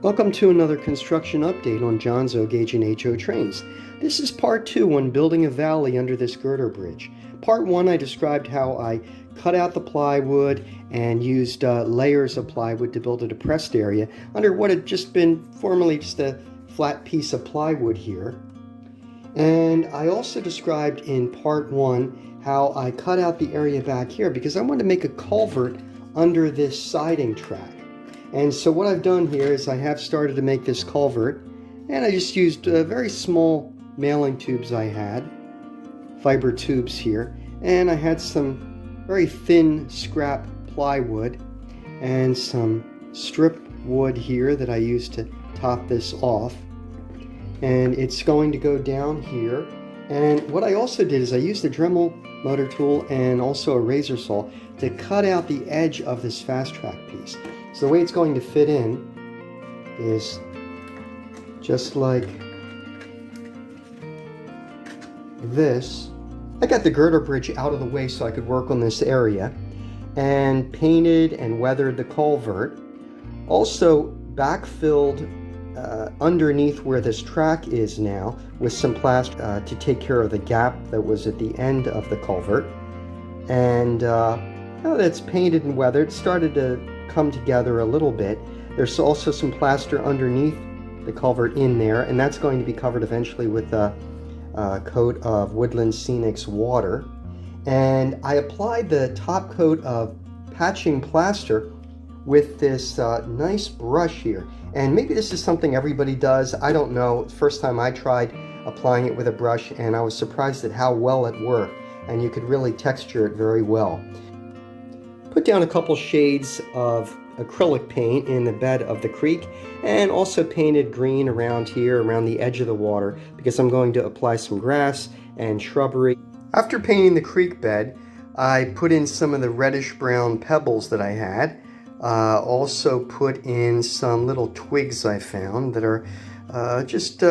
Welcome to another construction update on John's O Gauge and HO trains. This is part 2 on building a valley under this girder bridge. Part 1 I described how I cut out the plywood and used layers of plywood to build a depressed area under what had just been formerly just a flat piece of plywood here. And I also described in part 1 how I cut out the area back here because I wanted to make a culvert under this siding track. And so what I've done here is I have started to make this culvert, and I just used very small mailing tubes I had, fiber tubes here, and I had some very thin scrap plywood and some strip wood here that I used to top this off. And it's going to go down here. And what I also did is I used a Dremel motor tool and also a razor saw to cut out the edge of this Fastrack piece. So the way it's going to fit in is just like this. I got the girder bridge out of the way so I could work on this area, and painted and weathered the culvert. Also backfilled underneath where this track is now with some plaster to take care of the gap that was at the end of the culvert. And now that it's painted and weathered, it started to come together a little bit. There's also some plaster underneath the culvert in there, and that's going to be covered eventually with a coat of Woodland Scenics Water. And I applied the top coat of patching plaster with this nice brush here. And maybe this is something everybody does, I don't know. First time I tried applying it with a brush, and I was surprised at how well it worked, and you could really texture it very well. Put down a couple shades of acrylic paint in the bed of the creek, and also painted green around here, around the edge of the water, because I'm going to apply some grass and shrubbery. After painting the creek bed, I put in some of the reddish brown pebbles that I had. Also put in some little twigs I found that are just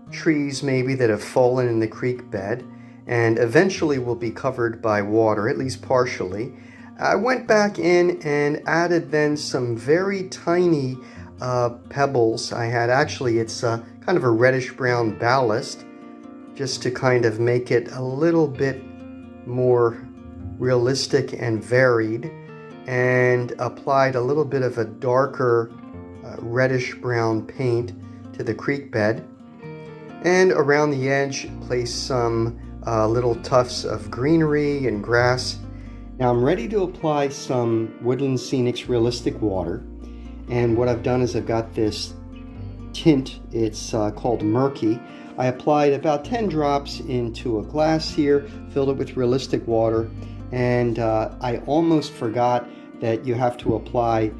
trees maybe that have fallen in the creek bed and eventually will be covered by water, at least partially. I went back in and added then some very tiny pebbles. I had actually, it's kind of a reddish brown ballast, just to kind of make it a little bit more realistic and varied, and applied a little bit of a darker reddish brown paint to the creek bed. And around the edge, placed some little tufts of greenery and grass. Now I'm ready to apply some Woodland Scenics Realistic Water, and what I've done is I've got this tint, it's called Murky. I applied about 10 drops into a glass here, filled it with realistic water, and I almost forgot that you have to apply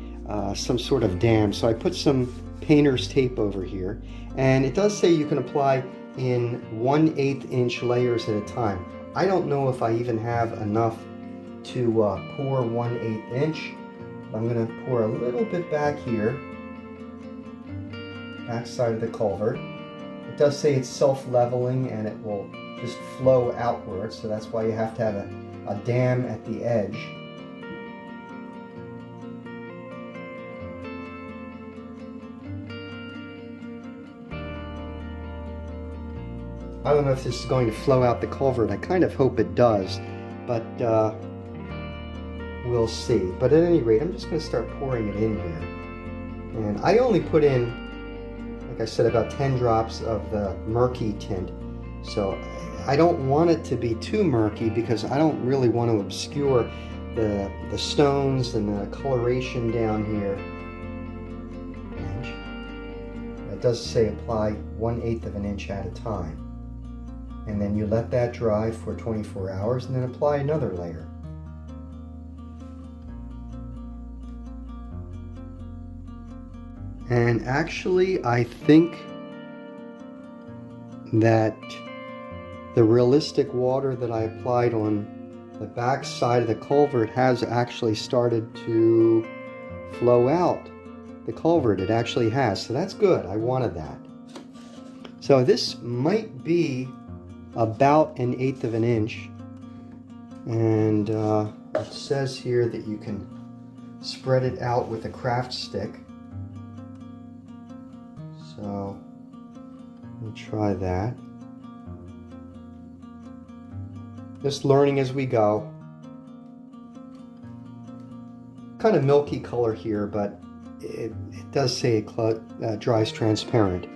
some sort of dam, so I put some painter's tape over here, and it does say you can apply in 1/8 inch layers at a time. I don't know if I even have enough to pour 1/8 inch. I'm going to pour a little bit back here, back side of the culvert. It does say it's self-leveling and it will just flow outwards, so that's why you have to have a dam at the edge. I don't know if this is going to flow out the culvert. I kind of hope it does, but we'll see. But at any rate, I'm just going to start pouring it in here. And I only put in, like I said, about 10 drops of the murky tint. So I don't want it to be too murky because I don't really want to obscure the stones and the coloration down here. It does say apply 1/8 of an inch at a time. And then you let that dry for 24 hours and then apply another layer. And actually, I think that the realistic water that I applied on the back side of the culvert has actually started to flow out the culvert. It actually has, so that's good. I wanted that. So this might be about 1/8 of an inch, and it says here that you can spread it out with a craft stick. So we'll try that. Just learning as we go. Kind of milky color here, but it does say it dries transparent,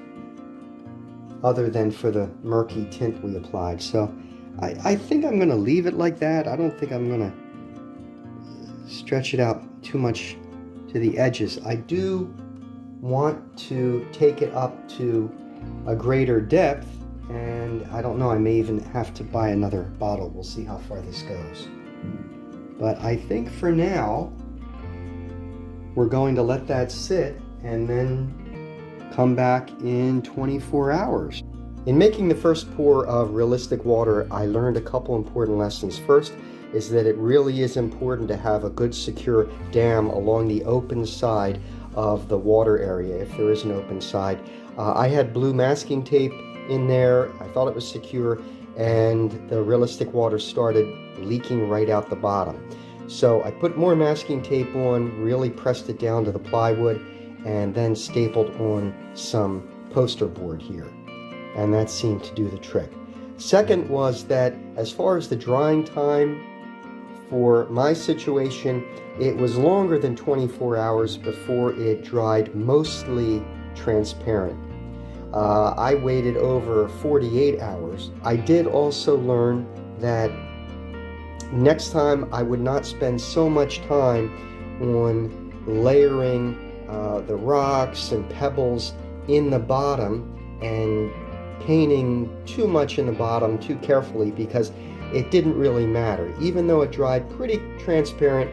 other than for the murky tint we applied. So I think I'm going to leave it like that. I don't think I'm going to stretch it out too much to the edges. I do want to take it up to a greater depth, and I don't know, I may even have to buy another bottle. We'll see how far this goes. But I think for now, we're going to let that sit and then come back in 24 hours. In making the first pour of realistic water, I learned a couple important lessons. First is that it really is important to have a good secure dam along the open side of the water area, if there is an open side. I had blue masking tape in there. I thought it was secure, and the realistic water started leaking right out the bottom. So I put more masking tape on, really pressed it down to the plywood, and then stapled on some poster board here. And that seemed to do the trick. Second was that as far as the drying time, for my situation, it was longer than 24 hours before it dried mostly transparent. I waited over 48 hours. I did also learn that next time I would not spend so much time on layering the rocks and pebbles in the bottom and painting too much in the bottom too carefully, because it didn't really matter. Even though it dried pretty transparent,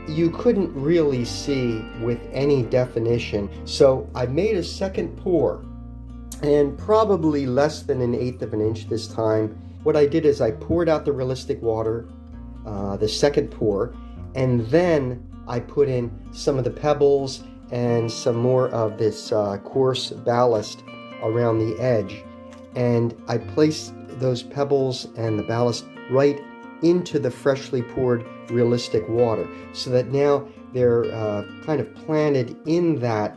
you couldn't really see with any definition. So I made a second pour, and probably less than 1/8 of an inch this time. What I did is I poured out the realistic water, the second pour, and then I put in some of the pebbles and some more of this coarse ballast around the edge. And I placed those pebbles and the ballast right into the freshly poured realistic water, so that now they're kind of planted in that.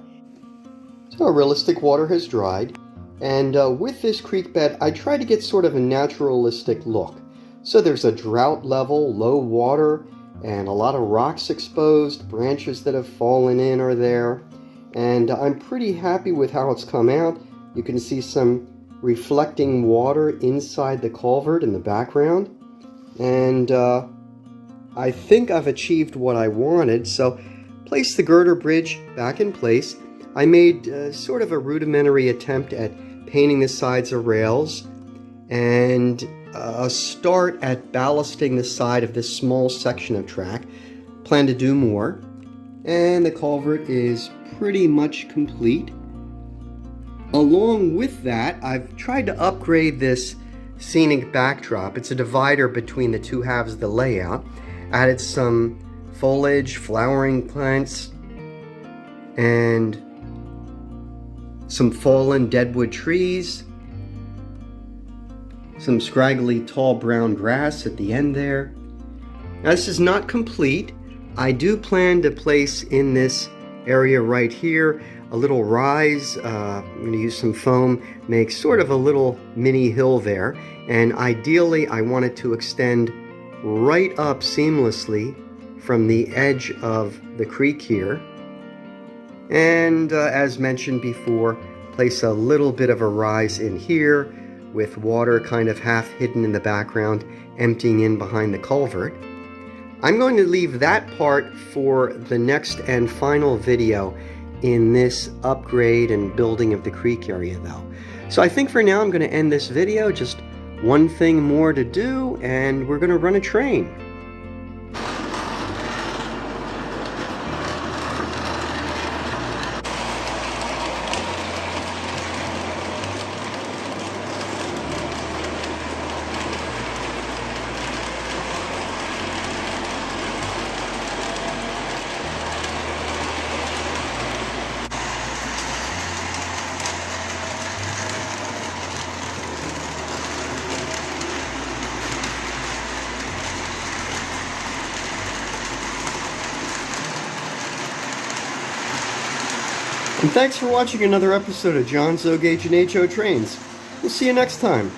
So our realistic water has dried, and with this creek bed I tried to get sort of a naturalistic look. So there's a drought level, low water, and a lot of rocks exposed. Branches that have fallen in are there, and I'm pretty happy with how it's come out. You can see some reflecting water inside the culvert in the background, and I think I've achieved what I wanted. So place the girder bridge back in place. I made sort of a rudimentary attempt at painting the sides of rails, and a start at ballasting the side of this small section of track. Plan to do more, and the culvert is pretty much complete. Along with that, I've tried to upgrade this scenic backdrop. It's a divider between the two halves of the layout. Added some foliage, flowering plants, and some fallen deadwood trees. Some scraggly tall brown grass at the end there. Now this is not complete. I do plan to place in this area right here a little rise. I'm going to use some foam, make sort of a little mini hill there, and ideally I want it to extend right up seamlessly from the edge of the creek here. And as mentioned before, place a little bit of a rise in here with water kind of half hidden in the background, emptying in behind the culvert. I'm going to leave that part for the next and final video in this upgrade and building of the creek area though. So I think for now I'm going to end this video. Just one thing more to do, and we're going to run a train. And thanks for watching another episode of John's O Gauge and HO Trains. We'll see you next time.